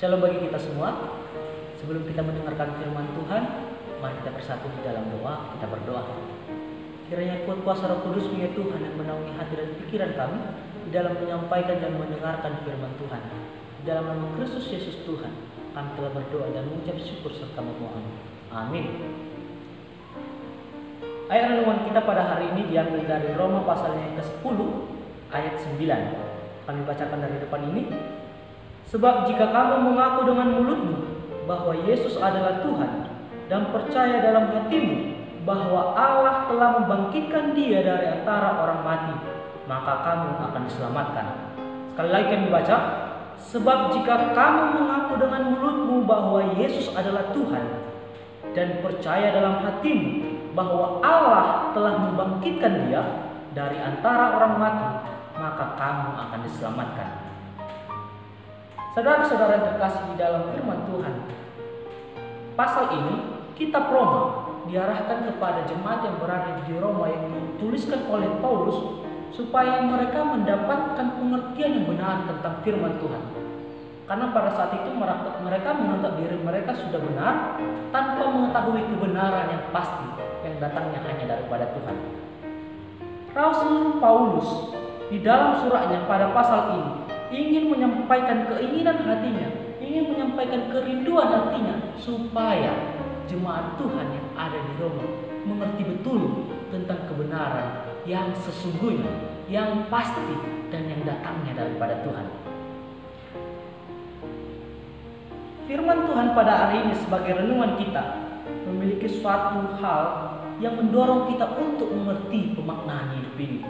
Shalom bagi kita semua. Sebelum kita mendengarkan firman Tuhan, mari kita bersatu di dalam doa. Kita berdoa. Kiranya kuat kuasa Roh Kudus punya Tuhan yang menaungi hati dan pikiran kami di dalam menyampaikan dan mendengarkan firman Tuhan. Di dalam nama Kristus Yesus Tuhan, kami telah berdoa dan mengucap syukur serta memohon. Amin. Ayat renungan kita pada hari ini diambil dari Roma pasalnya yang ke-10 ayat 9. Kami bacakan dari depan ini. Sebab jika kamu mengaku dengan mulutmu bahwa Yesus adalah Tuhan dan percaya dalam hatimu bahwa Allah telah membangkitkan Dia dari antara orang mati, maka kamu akan diselamatkan. Sekali lagi kami baca. Sebab jika kamu mengaku dengan mulutmu bahwa Yesus adalah Tuhan dan percaya dalam hatimu bahwa Allah telah membangkitkan Dia dari antara orang mati, maka kamu akan diselamatkan. Saudara-saudara yang terkasih di dalam firman Tuhan, pasal ini kitab Roma diarahkan kepada jemaat yang berada di Roma yang dituliskan oleh Paulus supaya mereka mendapatkan pengertian yang benar tentang firman Tuhan. Karena pada saat itu mereka menganggap diri mereka sudah benar tanpa mengetahui kebenaran yang pasti yang datangnya hanya daripada Tuhan. Rasul Paulus di dalam suratnya pada pasal ini ingin menyampaikan keinginan hatinya, ingin menyampaikan kerinduan hatinya supaya jemaat Tuhan yang ada di Roma mengerti betul tentang kebenaran yang sesungguhnya, yang pasti dan yang datangnya daripada Tuhan. Firman Tuhan pada hari ini sebagai renungan kita memiliki suatu hal yang mendorong kita untuk mengerti pemaknaan hidup ini.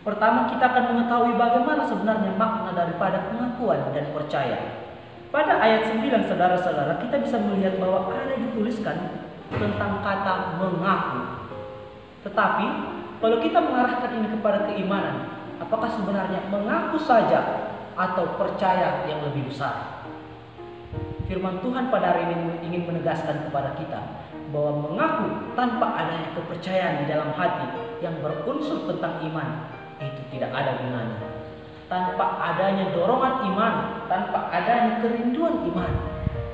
Pertama, kita akan mengetahui bagaimana sebenarnya makna daripada pengakuan dan percaya. Pada ayat 9, saudara-saudara, kita bisa melihat bahwa ada dituliskan tentang kata mengaku. Tetapi, kalau kita mengarahkan ini kepada keimanan, apakah sebenarnya mengaku saja atau percaya yang lebih besar? Firman Tuhan pada hari ini ingin menegaskan kepada kita bahwa mengaku tanpa adanya kepercayaan di dalam hati yang berunsur tentang iman itu tidak ada gunanya. Tanpa adanya dorongan iman, tanpa adanya kerinduan iman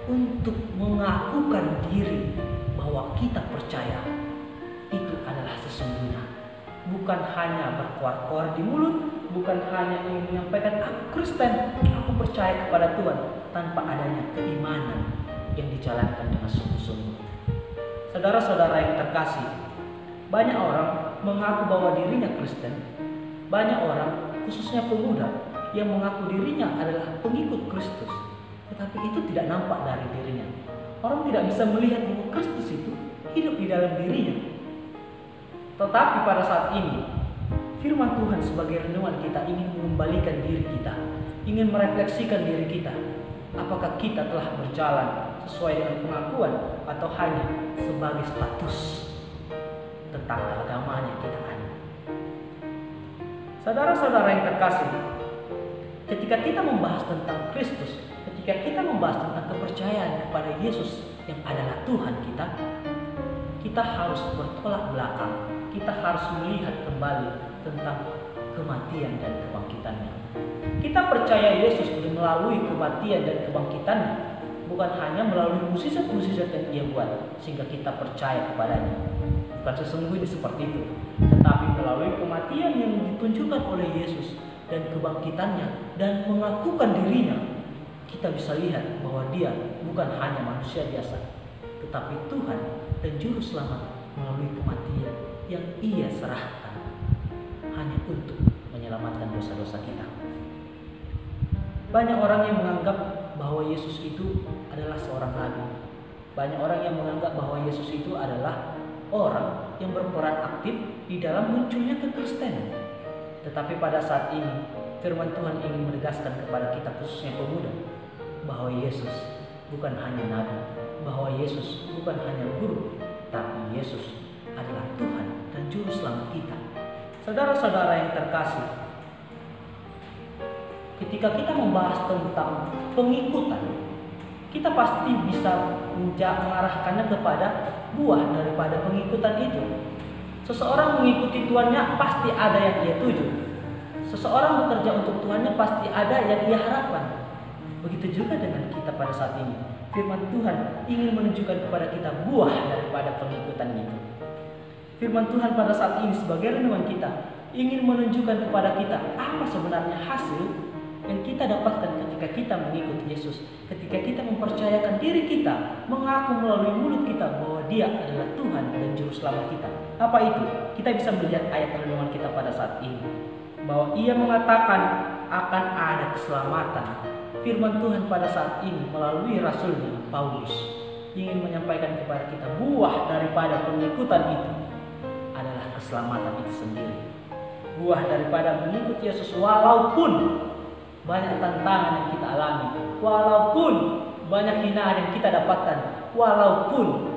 untuk mengakukan diri bahwa kita percaya, itu adalah sesungguhnya. Bukan hanya berkuar-kuar di mulut, bukan hanya ingin menyampaikan aku Kristen, aku percaya kepada Tuhan, tanpa adanya keimanan yang dijalankan dengan sungguh-sungguh. Saudara-saudara yang terkasih, banyak orang mengaku bahwa dirinya Kristen. Banyak orang, khususnya pemuda, yang mengaku dirinya adalah pengikut Kristus, tetapi itu tidak nampak dari dirinya. Orang tidak bisa melihat bahwa Kristus itu hidup di dalam dirinya. Tetapi pada saat ini, firman Tuhan sebagai renungan kita ingin mengembalikan diri kita, ingin merefleksikan diri kita. Apakah kita telah berjalan sesuai dengan pengakuan atau hanya sebagai status tentang keagamaan yang kita ada? Saudara-saudara yang terkasih, ketika kita membahas tentang Kristus, ketika kita membahas tentang kepercayaan kepada Yesus yang adalah Tuhan kita harus bertolak belakang. Kita harus melihat kembali tentang kematian dan kebangkitannya. Kita percaya Yesus melalui kematian dan kebangkitannya, bukan hanya melalui mukjizat-mukjizat yang Dia buat sehingga kita percaya kepadanya. Bukan sesungguhnya seperti itu, tetapi melalui kematian yang ditunjukkan oleh Yesus dan kebangkitannya dan mengakukan dirinya, kita bisa lihat bahwa Dia bukan hanya manusia biasa, tetapi Tuhan dan Juru Selamat melalui kematian yang Ia serahkan hanya untuk menyelamatkan dosa-dosa kita. Banyak orang yang menganggap bahwa Yesus itu adalah seorang nabi. Banyak orang yang menganggap bahwa Yesus itu adalah orang yang berperan aktif di dalam munculnya kekristenan. Tetapi pada saat ini, firman Tuhan ingin menegaskan kepada kita khususnya pemuda bahwa Yesus bukan hanya nabi, bahwa Yesus bukan hanya guru, tapi Yesus adalah Tuhan dan Juru Selamat kita. Saudara-saudara yang terkasih, ketika kita membahas tentang pengikutan, kita pasti bisa mengarahkannya kepada buah daripada pengikutan itu. Seseorang mengikuti Tuhannya pasti ada yang ia tuju. Seseorang bekerja untuk Tuhannya pasti ada yang ia harapkan. Begitu juga dengan kita pada saat ini. Firman Tuhan ingin menunjukkan kepada kita buah daripada pengikutan itu. Firman Tuhan pada saat ini sebagai renungan kita ingin menunjukkan kepada kita apa sebenarnya hasil yang kita dapatkan ketika kita mengikuti Yesus, ketika kita mempercayakan diri kita, mengaku melalui mulut kita bahwa Dia adalah Tuhan dan Juru Selamat kita. Apa itu? Kita bisa melihat ayat renungan kita pada saat ini, bahwa Ia mengatakan akan ada keselamatan. Firman Tuhan pada saat ini melalui rasulnya Paulus ingin menyampaikan kepada kita buah daripada pengikutan itu adalah keselamatan itu sendiri. Buah daripada mengikuti Yesus walaupun banyak tantangan yang kita alami, walaupun banyak hinaan yang kita dapatkan, walaupun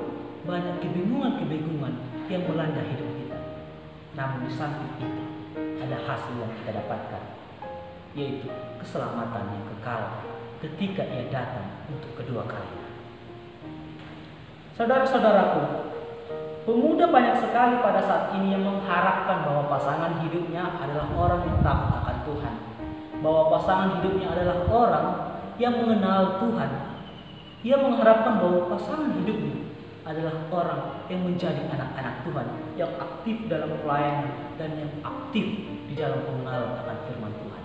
banyak kebingungan-kebingungan yang melanda hidup kita. Namun di samping itu ada hasil yang kita dapatkan, yaitu keselamatan yang kekal ketika Ia datang untuk kedua kalinya. Saudara-saudaraku, pemuda banyak sekali pada saat ini yang mengharapkan bahwa pasangan hidupnya adalah orang yang takut akan Tuhan, bahwa pasangan hidupnya adalah orang yang mengenal Tuhan. Ia mengharapkan bahwa pasangan hidupnya adalah orang yang menjadi anak-anak Tuhan, yang aktif dalam pelayanan dan yang aktif di dalam pengenalan akan firman Tuhan.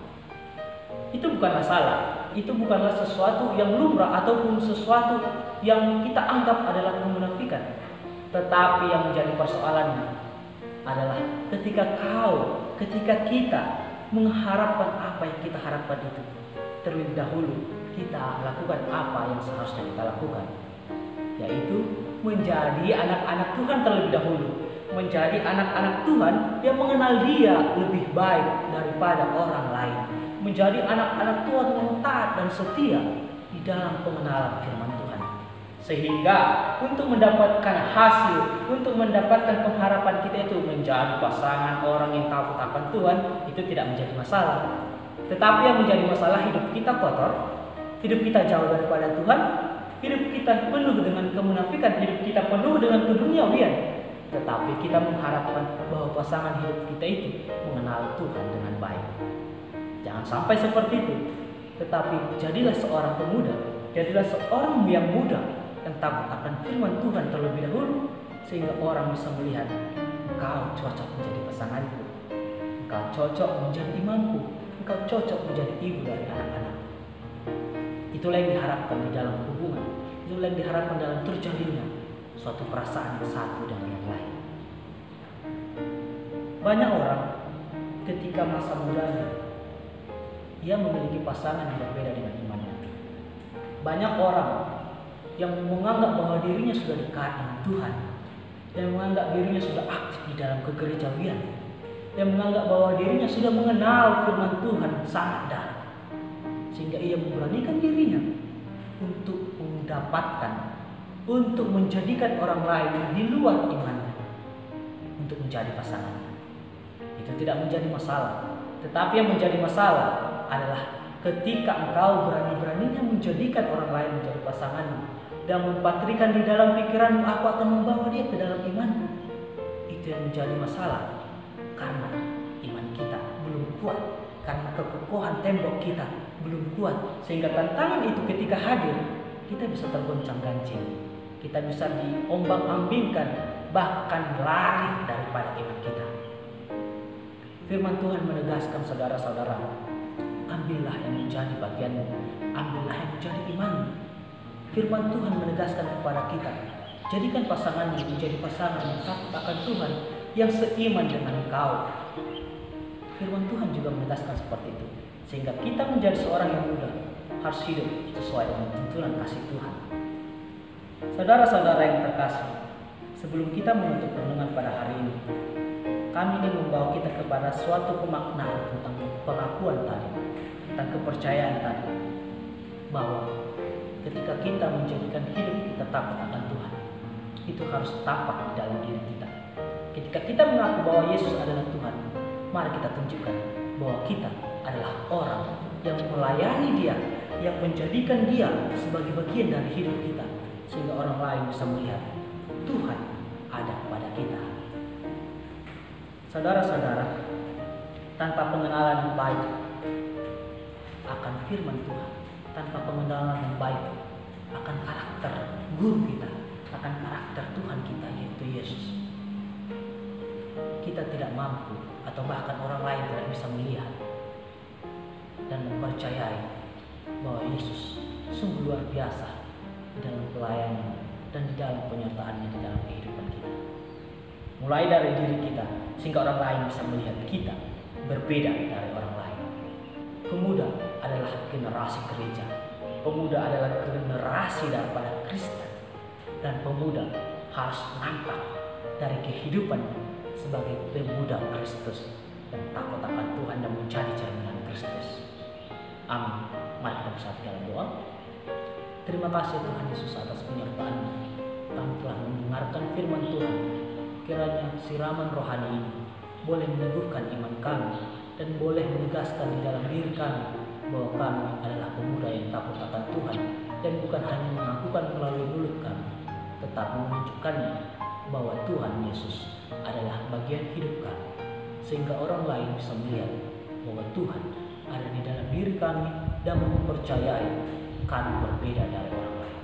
Itu bukanlah salah, itu bukanlah sesuatu yang lumrah ataupun sesuatu yang kita anggap adalah kemunafikan. Tetapi yang menjadi persoalannya adalah ketika kita mengharapkan apa yang kita harapkan itu, terlebih dahulu kita lakukan apa yang seharusnya kita lakukan, yaitu menjadi anak-anak Tuhan terlebih dahulu, menjadi anak-anak Tuhan yang mengenal Dia lebih baik daripada orang lain, menjadi anak-anak Tuhan yang taat dan setia di dalam pengenalan firman Tuhan. Sehingga untuk mendapatkan hasil, untuk mendapatkan pengharapan kita itu menjadi pasangan orang yang takut akan Tuhan, itu tidak menjadi masalah. Tetapi yang menjadi masalah, hidup kita kotor, hidup kita jauh daripada Tuhan, hidup kita penuh dengan kemunafikan, hidup kita penuh dengan keduniawian. Tetapi kita mengharapkan bahwa pasangan hidup kita itu mengenal Tuhan dengan baik. Jangan sampai seperti itu. Tetapi jadilah seorang pemuda, jadilah seorang yang muda yang takut akan firman Tuhan terlebih dahulu, sehingga orang bisa melihat engkau cocok menjadi pasanganku, engkau cocok menjadi imamku, engkau cocok menjadi ibu dari anak-anak. Itulah yang diharapkan di dalam hubungan, itulah yang diharapkan dalam terjalinnya suatu perasaan yang satu dengan yang lain. Banyak orang ketika masa mudanya ia memiliki pasangan yang berbeda dengan imannya. Banyak orang yang menganggap bahwa dirinya sudah dekat dengan Tuhan, yang menganggap dirinya sudah aktif di dalam kegerejawian, yang menganggap bahwa dirinya sudah mengenal firman Tuhan sangat dalam, sehingga ia memberanikan dirinya untuk mendapatkan, untuk menjadikan orang lain di luar imannya untuk menjadi pasangannya. Itu tidak menjadi masalah. Tetapi yang menjadi masalah adalah ketika engkau berani-beraninya menjadikan orang lain menjadi pasanganmu dan mempatrikan di dalam pikiranmu, aku akan membawa dia ke dalam imanku. Itu yang menjadi masalah, karena iman kita belum kuat, karena kekokohan tembok kita belum kuat, sehingga tantangan itu ketika hadir kita bisa tergoncang-gancing, kita bisa diombang-ambingkan, bahkan lari daripada iman kita. Firman Tuhan menegaskan, saudara-saudara, ambillah yang menjadi bagianmu, ambillah yang menjadi imanmu. Firman Tuhan menegaskan kepada kita, jadikan pasanganmu menjadi pasangan yang takut akan Tuhan, yang seiman dengan engkau. Firman Tuhan juga menegaskan seperti itu, sehingga kita menjadi seorang yang muda harus hidup sesuai dengan tuntunan kasih Tuhan. Saudara-saudara yang terkasih, sebelum kita menutup renungan pada hari ini, kami ingin membawa kita kepada suatu pemaknaan tentang pengakuan tadi, tentang kepercayaan tadi, bahwa ketika kita menjadikan hidup kita takut akan Tuhan, itu harus tampak di dalam diri kita. Ketika kita mengaku bahwa Yesus adalah Tuhan, mari kita tunjukkan bahwa kita adalah orang yang melayani Dia, yang menjadikan Dia sebagai bagian dari hidup kita, sehingga orang lain bisa melihat Tuhan ada pada kita. Saudara-saudara, tanpa pengenalan yang baik akan firman Tuhan, tanpa pengenalan yang baik akan karakter guru kita, akan karakter Tuhan kita yaitu Yesus, kita tidak mampu atau bahkan orang lain tidak bisa melihat dan mempercayai bahwa Yesus sungguh luar biasa di dalam pelayanan dan di dalam penyertaannya di dalam kehidupan kita. Mulai dari diri kita sehingga orang lain bisa melihat kita berbeda dari orang lain. Pemuda adalah generasi gereja. Pemuda adalah generasi daripada Kristen. Dan pemuda harus nampak dari kehidupannya sebagai pemuda Kristus dan takut akan Tuhan dan mencari cerminan Kristus. Amin. Mari kita bersatu dalam doa. Terima kasih Tuhan Yesus atas penyertaan-Mu. Kami telah mendengarkan firman Tuhan. Kiranya siraman rohani ini boleh meneguhkan iman kami dan boleh menegaskan di dalam diri kami bahwa kami adalah pemuda yang takut akan Tuhan dan bukan hanya mengakukan melalui mulut kami, tetapi menunjukkannya bahwa Tuhan Yesus adalah bagian hidup kami, sehingga orang lain bisa melihat bahwa Tuhan ada di dalam diri kami dan mempercayai kami berbeda dari orang lain.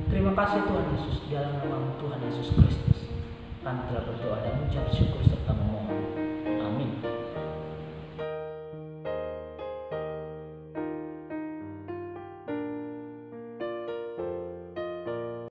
Terima kasih Tuhan Yesus, di dalam nama Tuhan Yesus Kristus kami telah berdoa dan mengucap syukur serta memohon.